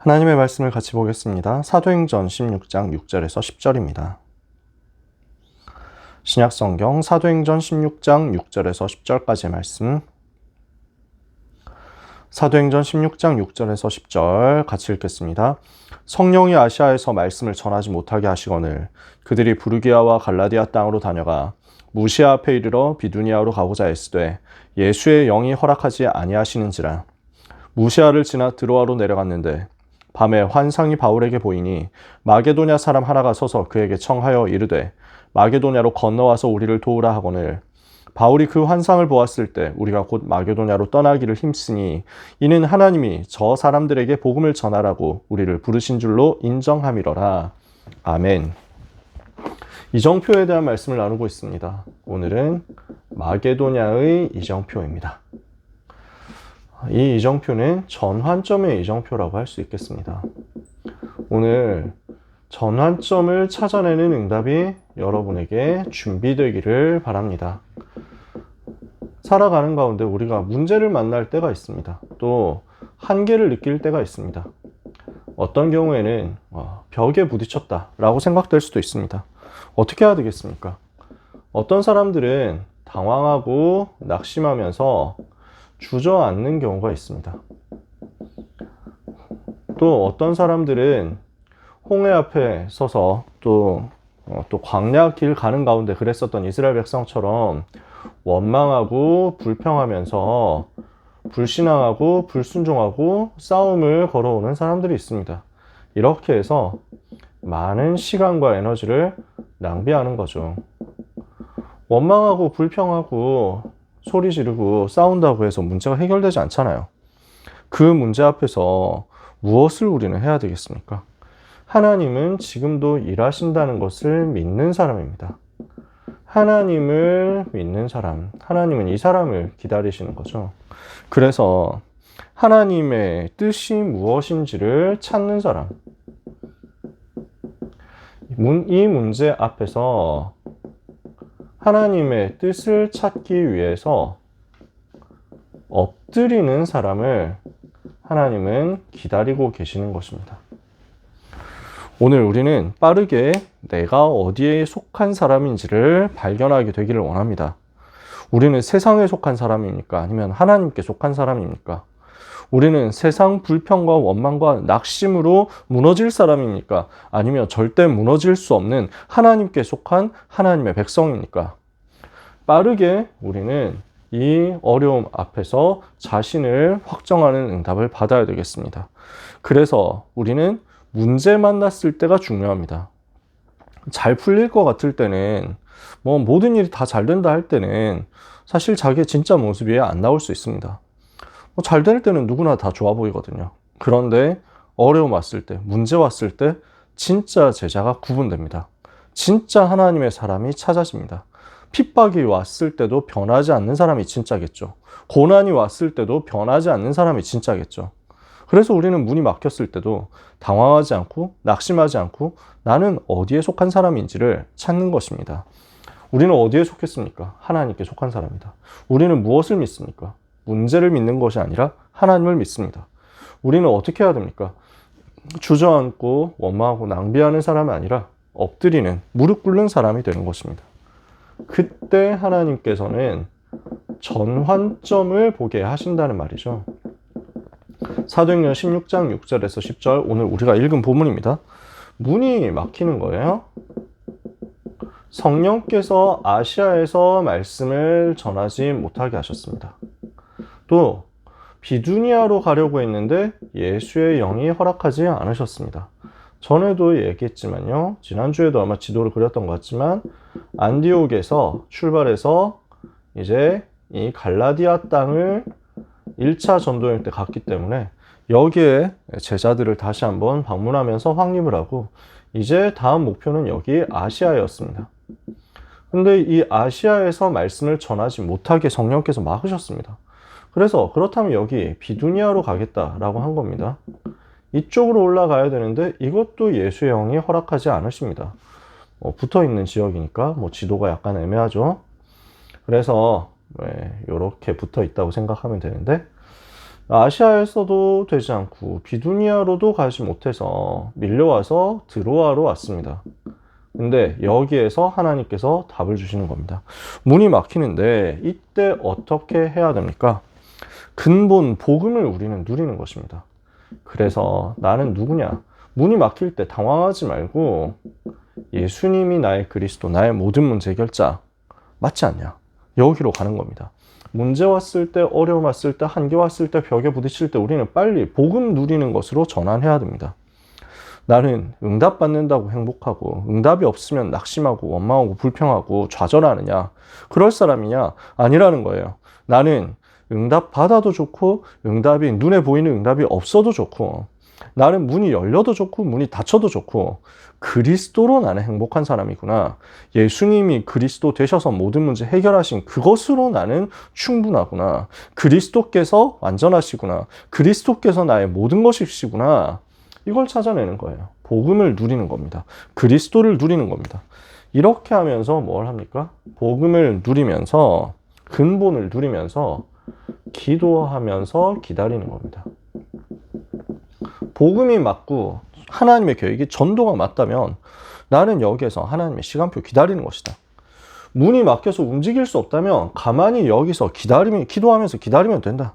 하나님의 말씀을 같이 보겠습니다. 사도행전 16장 6절에서 10절입니다. 신약성경 사도행전 16장 6절에서 10절까지의 말씀. 사도행전 16장 6절에서 10절 같이 읽겠습니다. 성령이 아시아에서 말씀을 전하지 못하게 하시거늘 그들이 부르기아와 갈라디아 땅으로 다녀가 무시아 앞에 이르러 비두니아로 가고자 했으되 예수의 영이 허락하지 아니하시는지라. 무시아를 지나 드로아로 내려갔는데 밤에 환상이 바울에게 보이니 마게도냐 사람 하나가 서서 그에게 청하여 이르되 마게도냐로 건너와서 우리를 도우라 하거늘 바울이 그 환상을 보았을 때 우리가 곧 마게도냐로 떠나기를 힘쓰니 이는 하나님이 저 사람들에게 복음을 전하라고 우리를 부르신 줄로 인정함이러라. 아멘. 이정표에 대한 말씀을 나누고 있습니다. 오늘은 마게도냐의 이정표입니다. 이 이정표는 전환점의 이정표라고 할 수 있겠습니다. 오늘 전환점을 찾아내는 응답이 여러분에게 준비되기를 바랍니다. 살아가는 가운데 우리가 문제를 만날 때가 있습니다. 또 한계를 느낄 때가 있습니다. 어떤 경우에는 벽에 부딪혔다 라고 생각될 수도 있습니다. 어떻게 해야 되겠습니까? 어떤 사람들은 당황하고 낙심하면서 주저앉는 경우가 있습니다. 또 어떤 사람들은 홍해 앞에 서서 또 광야 길 가는 가운데 그랬었던 이스라엘 백성처럼 원망하고 불평하면서 불신앙하고 불순종하고 싸움을 걸어오는 사람들이 있습니다. 이렇게 해서 많은 시간과 에너지를 낭비하는 거죠. 원망하고 불평하고 소리 지르고 싸운다고 해서 문제가 해결되지 않잖아요. 그 문제 앞에서 무엇을 우리는 해야 되겠습니까? 하나님은 지금도 일하신다는 것을 믿는 사람입니다. 하나님을 믿는 사람, 하나님은 이 사람을 기다리시는 거죠. 그래서 하나님의 뜻이 무엇인지를 찾는 사람, 이 문제 앞에서 하나님의 뜻을 찾기 위해서 엎드리는 사람을 하나님은 기다리고 계시는 것입니다. 오늘 우리는 빠르게 내가 어디에 속한 사람인지를 발견하게 되기를 원합니다. 우리는 세상에 속한 사람입니까? 아니면 하나님께 속한 사람입니까? 우리는 세상 불평과 원망과 낙심으로 무너질 사람입니까? 아니면 절대 무너질 수 없는 하나님께 속한 하나님의 백성입니까? 빠르게 우리는 이 어려움 앞에서 자신을 확정하는 응답을 받아야 되겠습니다. 그래서 우리는 문제 만났을 때가 중요합니다. 잘 풀릴 것 같을 때는 모든 일이 다 잘 된다 할 때는 사실 자기의 진짜 모습이 안 나올 수 있습니다. 잘 될 때는 누구나 다 좋아 보이거든요. 그런데 어려움 왔을 때, 문제 왔을 때 진짜 제자가 구분됩니다. 진짜 하나님의 사람이 찾아집니다. 핍박이 왔을 때도 변하지 않는 사람이 진짜겠죠. 고난이 왔을 때도 변하지 않는 사람이 진짜겠죠. 그래서 우리는 문이 막혔을 때도 당황하지 않고 낙심하지 않고 나는 어디에 속한 사람인지를 찾는 것입니다. 우리는 어디에 속했습니까? 하나님께 속한 사람이다. 우리는 무엇을 믿습니까? 문제를 믿는 것이 아니라 하나님을 믿습니다. 우리는 어떻게 해야 됩니까? 주저앉고 원망하고 낭비하는 사람이 아니라 엎드리는, 무릎 꿇는 사람이 되는 것입니다. 그때 하나님께서는 전환점을 보게 하신다는 말이죠. 사도행전 16장 6절에서 10절, 오늘 우리가 읽은 본문입니다. 문이 막히는 거예요. 성령께서 아시아에서 말씀을 전하지 못하게 하셨습니다. 또 비두니아로 가려고 했는데 예수의 영이 허락하지 않으셨습니다. 전에도 얘기했지만요, 지난주에도 아마 지도를 그렸던 것 같지만 안디옥에서 출발해서 이제 이 갈라디아 땅을 1차 전도여행 때 갔기 때문에 여기에 제자들을 다시 한번 방문하면서 확립을 하고 이제 다음 목표는 여기 아시아였습니다. 근데 이 아시아에서 말씀을 전하지 못하게 성령께서 막으셨습니다. 그래서 그렇다면 여기 비두니아로 가겠다라고 한 겁니다. 이쪽으로 올라가야 되는데 이것도 예수의 영이 허락하지 않으십니다. 붙어있는 지역이니까 지도가 약간 애매하죠. 그래서 이렇게 붙어 있다고 생각하면 되는데 아시아에서도 되지 않고 비두니아로도 가지 못해서 밀려와서 드로아로 왔습니다. 근데 여기에서 하나님께서 답을 주시는 겁니다. 문이 막히는데 이때 어떻게 해야 됩니까? 근본 복음을 우리는 누리는 것입니다. 그래서 나는 누구냐? 문이 막힐 때 당황하지 말고 예수님이 나의 그리스도, 나의 모든 문제 해결자 맞지 않냐? 여기로 가는 겁니다. 문제 왔을 때, 어려움 왔을 때, 한계 왔을 때, 벽에 부딪힐 때 우리는 빨리 복음 누리는 것으로 전환해야 됩니다. 나는 응답 받는다고 행복하고 응답이 없으면 낙심하고 원망하고 불평하고 좌절하느냐? 그럴 사람이냐? 아니라는 거예요. 나는 응답 받아도 좋고 응답이 눈에 보이는 응답이 없어도 좋고 나는 문이 열려도 좋고 문이 닫혀도 좋고 그리스도로 나는 행복한 사람이구나. 예수님이 그리스도 되셔서 모든 문제 해결하신 그것으로 나는 충분하구나. 그리스도께서 완전하시구나. 그리스도께서 나의 모든 것이시구나. 이걸 찾아내는 거예요. 복음을 누리는 겁니다. 그리스도를 누리는 겁니다. 이렇게 하면서 뭘 합니까? 복음을 누리면서 근본을 누리면서 기도하면서 기다리는 겁니다. 복음이 맞고 하나님의 계획이 전도가 맞다면 나는 여기에서 하나님의 시간표 기다리는 것이다. 문이 막혀서 움직일 수 없다면 가만히 여기서 기도하면서 기다리면 된다.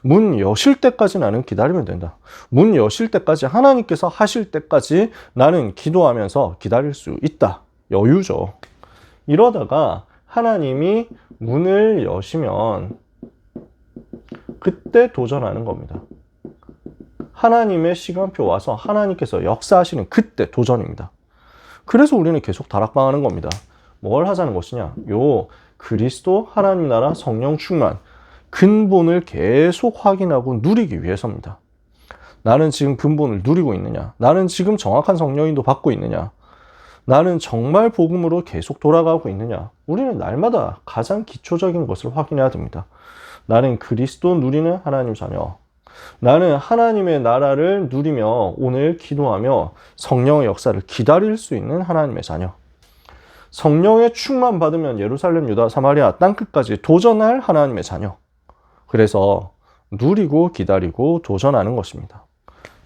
문 여실 때까지 나는 기다리면 된다. 문 여실 때까지 하나님께서 하실 때까지 나는 기도하면서 기다릴 수 있다. 여유죠. 이러다가 하나님이 문을 여시면 그때 도전하는 겁니다. 하나님의 시간표 와서 하나님께서 역사하시는 그때 도전입니다. 그래서 우리는 계속 다락방하는 겁니다. 뭘 하자는 것이냐? 그리스도 하나님 나라 성령 충만 근본을 계속 확인하고 누리기 위해서입니다. 나는 지금 근본을 누리고 있느냐? 나는 지금 정확한 성령인도 받고 있느냐? 나는 정말 복음으로 계속 돌아가고 있느냐? 우리는 날마다 가장 기초적인 것을 확인해야 됩니다. 나는 그리스도 누리는 하나님 자녀. 나는 하나님의 나라를 누리며 오늘 기도하며 성령의 역사를 기다릴 수 있는 하나님의 자녀. 성령의 충만 받으면 예루살렘, 유다, 사마리아 땅끝까지 도전할 하나님의 자녀. 그래서 누리고 기다리고 도전하는 것입니다.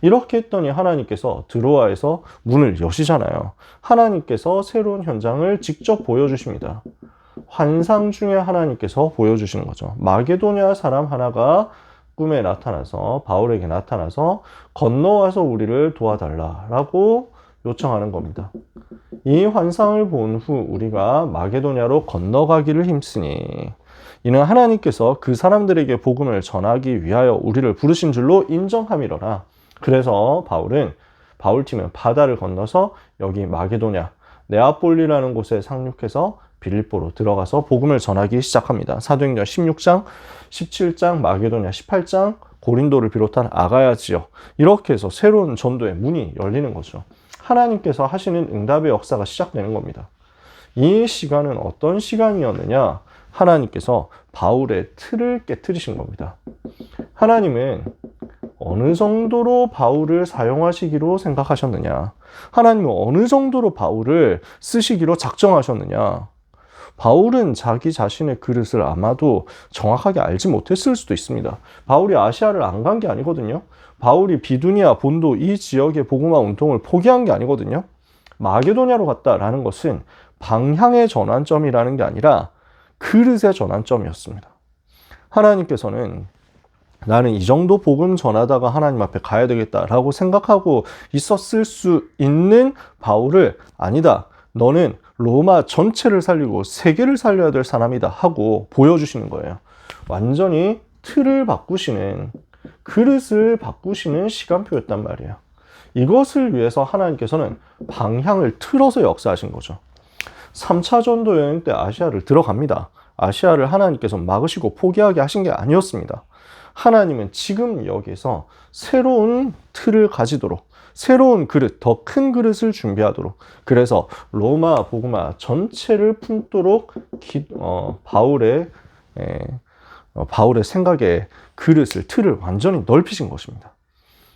이렇게 했더니 하나님께서 드로아에서 문을 여시잖아요. 하나님께서 새로운 현장을 직접 보여주십니다. 환상 중에 하나님께서 보여주시는 거죠. 마게도냐 사람 하나가 꿈에 나타나서 바울에게 나타나서 건너와서 우리를 도와달라라고 요청하는 겁니다. 이 환상을 본 후 우리가 마게도냐로 건너가기를 힘쓰니 이는 하나님께서 그 사람들에게 복음을 전하기 위하여 우리를 부르신 줄로 인정함이로라. 그래서 바울팀은 바다를 건너서 여기 마게도냐 네아폴리라는 곳에 상륙해서 빌립보로 들어가서 복음을 전하기 시작합니다. 사도행전 16장, 17장, 마게도냐 18장, 고린도를 비롯한 아가야 지역 이렇게 해서 새로운 전도의 문이 열리는 거죠. 하나님께서 하시는 응답의 역사가 시작되는 겁니다. 이 시간은 어떤 시간이었느냐? 하나님께서 바울의 틀을 깨트리신 겁니다. 하나님은 어느 정도로 바울을 사용하시기로 생각하셨느냐? 하나님은 어느 정도로 바울을 쓰시기로 작정하셨느냐? 바울은 자기 자신의 그릇을 아마도 정확하게 알지 못했을 수도 있습니다. 바울이 아시아를 안 간 게 아니거든요. 바울이 비두니아, 본도 이 지역의 복음화 운동을 포기한 게 아니거든요. 마게도냐로 갔다라는 것은 방향의 전환점이라는 게 아니라 그릇의 전환점이었습니다. 하나님께서는 나는 이 정도 복음 전하다가 하나님 앞에 가야 되겠다라고 생각하고 있었을 수 있는 바울을 아니다. 너는 로마 전체를 살리고 세계를 살려야 될 사람이다 하고 보여주시는 거예요. 완전히 틀을 바꾸시는 그릇을 바꾸시는 시간표였단 말이에요. 이것을 위해서 하나님께서는 방향을 틀어서 역사하신 거죠. 3차 전도 여행 때 아시아를 들어갑니다. 아시아를 하나님께서 막으시고 포기하게 하신 게 아니었습니다. 하나님은 지금 여기서 새로운 틀을 가지도록 새로운 그릇, 더 큰 그릇을 준비하도록 그래서 로마 복음화 전체를 품도록 바울의 생각의 그릇을, 틀을 완전히 넓히신 것입니다.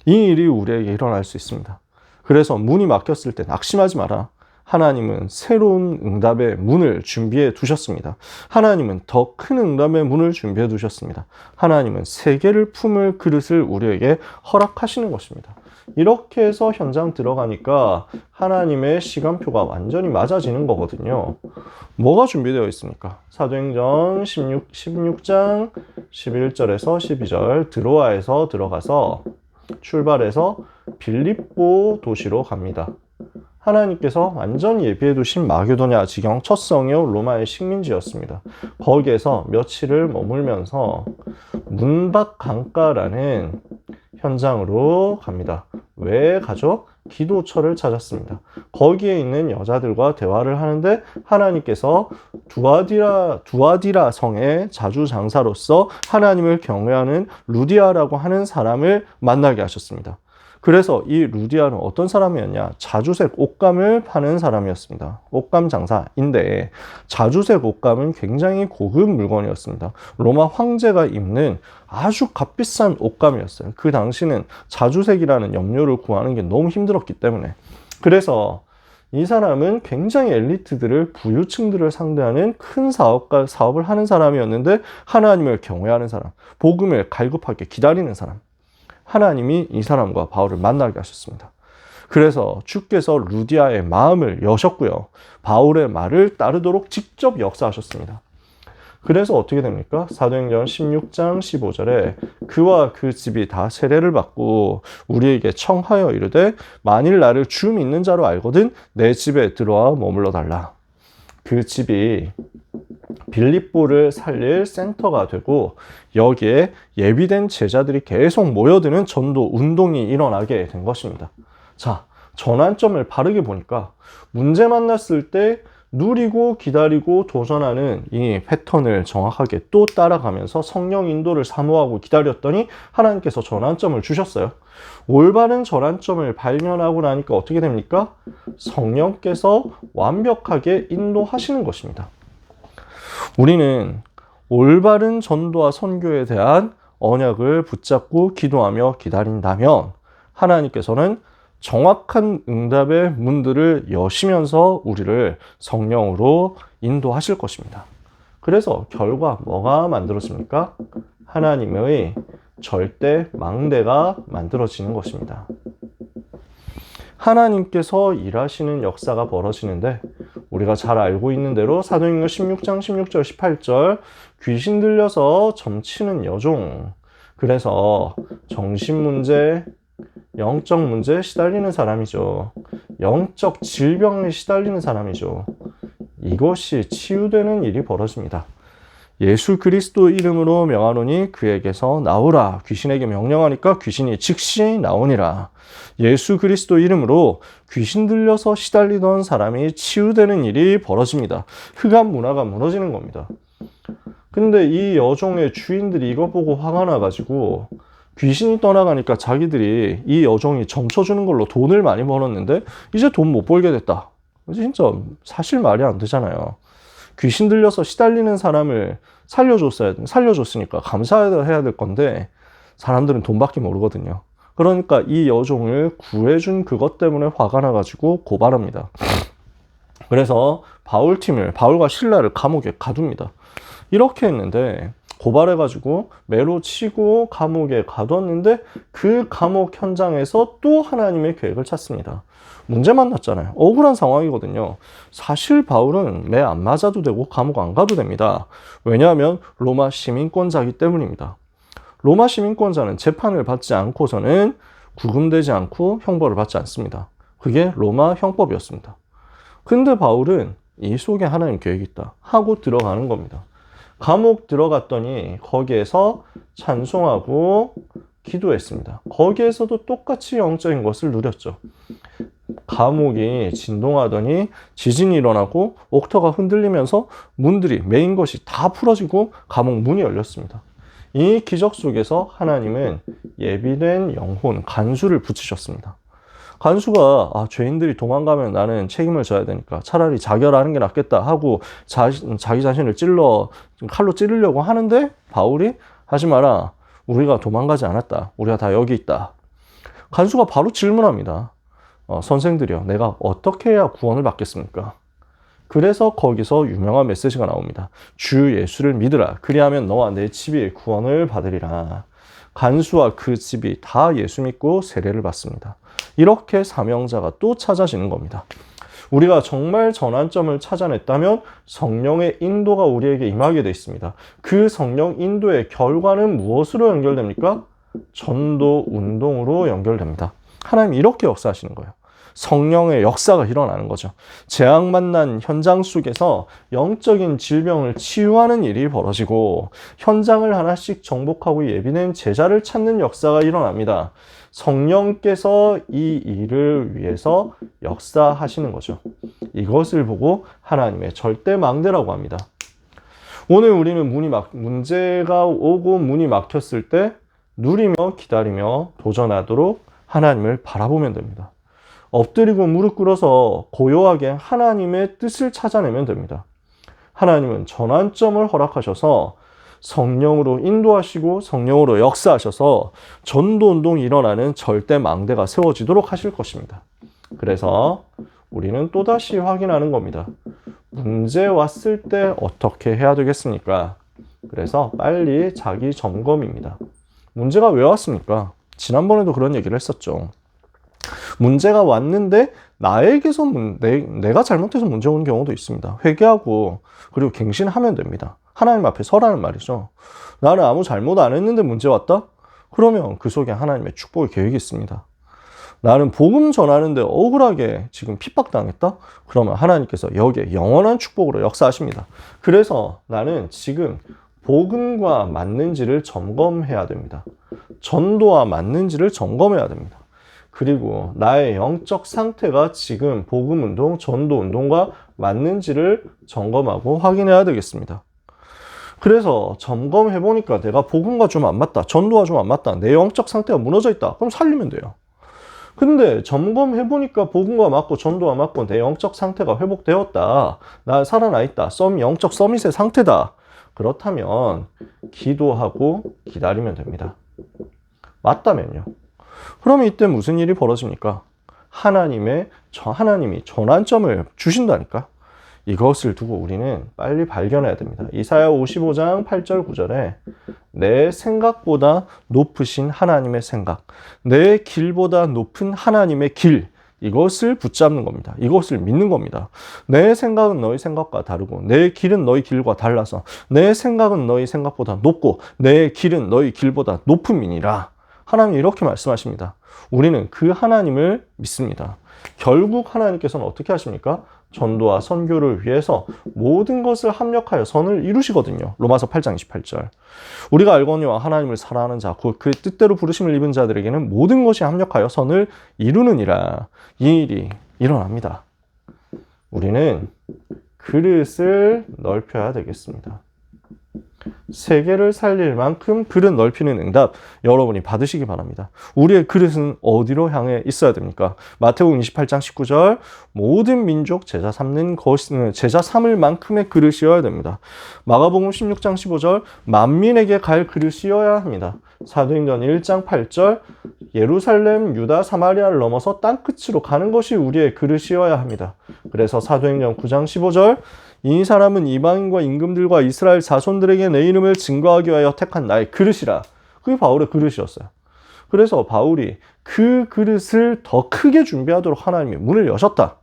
이 일이 우리에게 일어날 수 있습니다. 그래서 문이 막혔을 때 낙심하지 마라. 하나님은 새로운 응답의 문을 준비해 두셨습니다. 하나님은 더 큰 응답의 문을 준비해 두셨습니다. 하나님은 세계를 품을 그릇을 우리에게 허락하시는 것입니다. 이렇게 해서 현장 들어가니까 하나님의 시간표가 완전히 맞아지는 거거든요. 뭐가 준비되어 있습니까? 사도행전 16장 11절에서 12절 드로아에서 들어가서 출발해서 빌립보 도시로 갑니다. 하나님께서 완전히 예비해 두신 마게도냐 지경 첫 성역 로마의 식민지였습니다. 거기에서 며칠을 머물면서 문밖 강가라는 현장으로 갑니다. 왜 가죠? 기도처를 찾았습니다. 거기에 있는 여자들과 대화를 하는데 하나님께서 두아디라 성의 자주장사로서 하나님을 경외하는 루디아라고 하는 사람을 만나게 하셨습니다. 그래서 이 루디아는 어떤 사람이었냐? 자주색 옷감을 파는 사람이었습니다. 옷감 장사인데 자주색 옷감은 굉장히 고급 물건이었습니다. 로마 황제가 입는 아주 값비싼 옷감이었어요. 그 당시는 자주색이라는 염료를 구하는 게 너무 힘들었기 때문에. 그래서 이 사람은 굉장히 엘리트들을, 부유층들을 상대하는 큰 사업을 하는 사람이었는데 하나님을 경외하는 사람, 복음을 갈급하게 기다리는 사람. 하나님이 이 사람과 바울을 만나게 하셨습니다. 그래서 주께서 루디아의 마음을 여셨고요. 바울의 말을 따르도록 직접 역사하셨습니다. 그래서 어떻게 됩니까? 사도행전 16장 15절에 그와 그 집이 다 세례를 받고 우리에게 청하여 이르되 만일 나를 주 믿는 자로 알거든 내 집에 들어와 머물러 달라. 그 집이 빌립보를 살릴 센터가 되고 여기에 예비된 제자들이 계속 모여드는 전도 운동이 일어나게 된 것입니다. 자, 전환점을 바르게 보니까 문제 만났을 때 누리고 기다리고 도전하는 이 패턴을 정확하게 또 따라가면서 성령 인도를 사모하고 기다렸더니 하나님께서 전환점을 주셨어요. 올바른 전환점을 발견하고 나니까 어떻게 됩니까? 성령께서 완벽하게 인도하시는 것입니다. 우리는 올바른 전도와 선교에 대한 언약을 붙잡고 기도하며 기다린다면 하나님께서는 정확한 응답의 문들을 여시면서 우리를 성령으로 인도하실 것입니다. 그래서 결과 뭐가 만들어집니까? 하나님의 절대 망대가 만들어지는 것입니다. 하나님께서 일하시는 역사가 벌어지는데 우리가 잘 알고 있는 대로 사도행전 16장 16절 18절 귀신 들려서 점치는 여종, 그래서 정신문제, 영적 문제에 시달리는 사람이죠. 영적 질병에 시달리는 사람이죠. 이것이 치유되는 일이 벌어집니다. 예수 그리스도 이름으로 명하노니 그에게서 나오라. 귀신에게 명령하니까 귀신이 즉시 나오니라. 예수 그리스도 이름으로 귀신 들려서 시달리던 사람이 치유되는 일이 벌어집니다. 흑암 문화가 무너지는 겁니다. 근데 이 여종의 주인들이 이거 보고 화가 나가지고 귀신이 떠나가니까 자기들이 이 여종이 점쳐주는 걸로 돈을 많이 벌었는데 이제 돈 못 벌게 됐다. 진짜 사실 말이 안 되잖아요. 귀신 들려서 시달리는 사람을 살려줬으니까 감사해야 될 건데 사람들은 돈밖에 모르거든요. 그러니까 이 여종을 구해준 그것 때문에 화가 나가지고 고발합니다. 그래서 바울과 실라를 감옥에 가둡니다. 이렇게 했는데 고발해가지고 매로 치고 감옥에 가뒀는데 그 감옥 현장에서 또 하나님의 계획을 찾습니다. 문제 만났잖아요. 억울한 상황이거든요. 사실 바울은 매 안 맞아도 되고 감옥 안 가도 됩니다. 왜냐하면 로마 시민권자이기 때문입니다. 로마 시민권자는 재판을 받지 않고서는 구금되지 않고 형벌을 받지 않습니다. 그게 로마 형법이었습니다. 근데 바울은 이 속에 하나님 계획이 있다 하고 들어가는 겁니다. 감옥 들어갔더니 거기에서 찬송하고 기도했습니다. 거기에서도 똑같이 영적인 것을 누렸죠. 감옥이 진동하더니 지진이 일어나고 옥터가 흔들리면서 문들이 메인 것이 다 풀어지고 감옥 문이 열렸습니다. 이 기적 속에서 하나님은 예비된 영혼, 간수를 붙이셨습니다. 간수가 죄인들이 도망가면 나는 책임을 져야 되니까 차라리 자결하는 게 낫겠다 하고 자기 자신을 칼로 찌르려고 하는데 바울이 하지 마라. 우리가 도망가지 않았다. 우리가 다 여기 있다. 간수가 바로 질문합니다. 선생들이여, 내가 어떻게 해야 구원을 받겠습니까? 그래서 거기서 유명한 메시지가 나옵니다. 주 예수를 믿으라. 그리하면 너와 내 집이 구원을 받으리라. 간수와 그 집이 다 예수 믿고 세례를 받습니다. 이렇게 사명자가 또 찾아지는 겁니다. 우리가 정말 전환점을 찾아냈다면 성령의 인도가 우리에게 임하게 되어 있습니다. 그 성령 인도의 결과는 무엇으로 연결됩니까? 전도 운동으로 연결됩니다. 하나님 이렇게 역사하시는 거예요. 성령의 역사가 일어나는 거죠. 재앙 만난 현장 속에서 영적인 질병을 치유하는 일이 벌어지고 현장을 하나씩 정복하고 예비된 제자를 찾는 역사가 일어납니다. 성령께서 이 일을 위해서 역사하시는 거죠. 이것을 보고 하나님의 절대 망대라고 합니다. 오늘 우리는 문제가 오고 문이 막혔을 때 누리며 기다리며 도전하도록 하나님을 바라보면 됩니다. 엎드리고 무릎 꿇어서 고요하게 하나님의 뜻을 찾아내면 됩니다. 하나님은 전환점을 허락하셔서 성령으로 인도하시고 성령으로 역사하셔서 전도운동이 일어나는 절대 망대가 세워지도록 하실 것입니다. 그래서 우리는 또다시 확인하는 겁니다. 문제 왔을 때 어떻게 해야 되겠습니까? 그래서 빨리 자기 점검입니다. 문제가 왜 왔습니까? 지난번에도 그런 얘기를 했었죠. 문제가 왔는데 나에게서 내가 잘못해서 문제 온 경우도 있습니다. 회개하고 그리고 갱신하면 됩니다. 하나님 앞에 서라는 말이죠. 나는 아무 잘못 안 했는데 문제 왔다? 그러면 그 속에 하나님의 축복의 계획이 있습니다. 나는 복음 전하는데 억울하게 지금 핍박당했다? 그러면 하나님께서 여기에 영원한 축복으로 역사하십니다. 그래서 나는 지금 복음과 맞는지를 점검해야 됩니다. 전도와 맞는지를 점검해야 됩니다. 그리고 나의 영적 상태가 지금 복음운동, 전도운동과 맞는지를 점검하고 확인해야 되겠습니다. 그래서 점검해보니까 내가 복음과 좀 안 맞다, 전도와 좀 안 맞다, 내 영적 상태가 무너져 있다. 그럼 살리면 돼요. 근데 점검해보니까 복음과 맞고 전도와 맞고 내 영적 상태가 회복되었다. 나 살아나 있다. 영적 서밋의 상태다. 그렇다면 기도하고 기다리면 됩니다. 맞다면요. 그러면 이때 무슨 일이 벌어집니까? 하나님이 전환점을 주신다니까. 이것을 두고 우리는 빨리 발견해야 됩니다. 이사야 55장 8절 9절에 내 생각보다 높으신 하나님의 생각, 내 길보다 높은 하나님의 길, 이것을 붙잡는 겁니다. 이것을 믿는 겁니다. 내 생각은 너희 생각과 다르고 내 길은 너희 길과 달라서 내 생각은 너희 생각보다 높고 내 길은 너희 길보다 높음이니라. 하나님이 이렇게 말씀하십니다. 우리는 그 하나님을 믿습니다. 결국 하나님께서는 어떻게 하십니까? 전도와 선교를 위해서 모든 것을 합력하여 선을 이루시거든요. 로마서 8장 28절. 우리가 알거니와 하나님을 사랑하는 자, 곧 그의 뜻대로 부르심을 입은 자들에게는 모든 것이 합력하여 선을 이루느니라. 이 일이 일어납니다. 우리는 그릇을 넓혀야 되겠습니다. 세계를 살릴 만큼 그릇 넓히는 응답 여러분이 받으시기 바랍니다. 우리의 그릇은 어디로 향해 있어야 됩니까? 마태복음 28장 19절 모든 민족 제자 삼을 만큼의 그릇이어야 됩니다. 마가복음 16장 15절 만민에게 갈 그릇이어야 합니다. 사도행전 1장 8절 예루살렘, 유다, 사마리아를 넘어서 땅끝으로 가는 것이 우리의 그릇이어야 합니다. 그래서 사도행전 9장 15절 이 사람은 이방인과 임금들과 이스라엘 자손들에게 내 이름을 증거하기 위하여 택한 나의 그릇이라. 그게 바울의 그릇이었어요. 그래서 바울이 그 그릇을 더 크게 준비하도록 하나님이 문을 여셨다.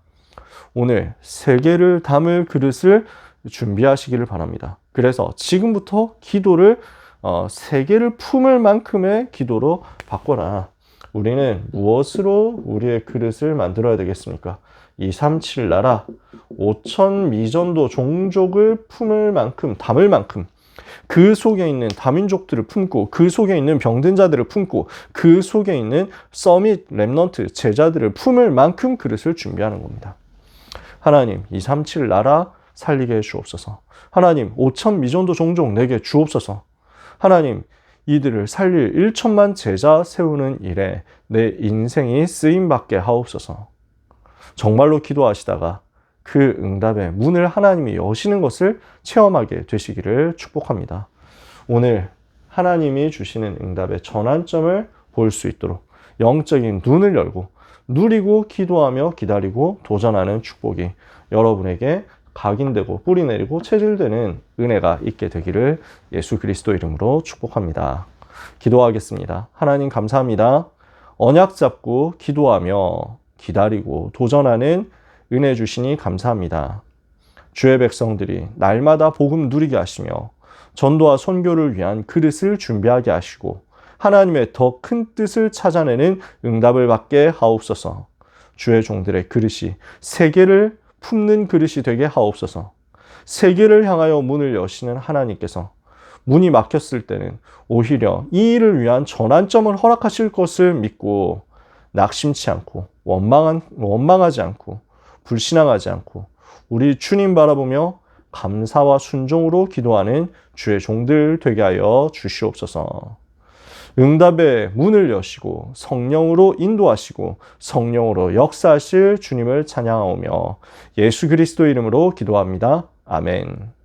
오늘 세계를 담을 그릇을 준비하시기를 바랍니다. 그래서 지금부터 기도를 세계를 품을 만큼의 기도로 바꿔라. 우리는 무엇으로 우리의 그릇을 만들어야 되겠습니까? 237 나라 5천 미전도 종족을 품을 만큼 담을 만큼 그 속에 있는 다민족들을 품고 그 속에 있는 병든 자들을 품고 그 속에 있는 서밋 렘넌트 제자들을 품을 만큼 그릇을 준비하는 겁니다. 하나님 237 나라 살리게 해 주옵소서. 하나님 5천 미전도 종족 내게 주옵소서. 하나님 이들을 살릴 1천만 제자 세우는 일에 내 인생이 쓰임받게 하옵소서. 정말로 기도하시다가 그 응답의 문을 하나님이 여시는 것을 체험하게 되시기를 축복합니다. 오늘 하나님이 주시는 응답의 전환점을 볼 수 있도록 영적인 눈을 열고 누리고 기도하며 기다리고 도전하는 축복이 여러분에게 각인되고 뿌리내리고 체질되는 은혜가 있게 되기를 예수 그리스도 이름으로 축복합니다. 기도하겠습니다. 하나님 감사합니다. 언약 잡고 기도하며 기다리고 도전하는 은혜 주시니 감사합니다. 주의 백성들이 날마다 복음 누리게 하시며 전도와 선교를 위한 그릇을 준비하게 하시고 하나님의 더 큰 뜻을 찾아내는 응답을 받게 하옵소서. 주의 종들의 그릇이 세계를 품는 그릇이 되게 하옵소서. 세계를 향하여 문을 여시는 하나님께서 문이 막혔을 때는 오히려 이 일을 위한 전환점을 허락하실 것을 믿고 낙심치 않고 원망하지 않고 불신앙하지 않고 우리 주님 바라보며 감사와 순종으로 기도하는 주의 종들 되게 하여 주시옵소서. 응답의 문을 여시고 성령으로 인도하시고 성령으로 역사하실 주님을 찬양하오며 예수 그리스도 이름으로 기도합니다. 아멘.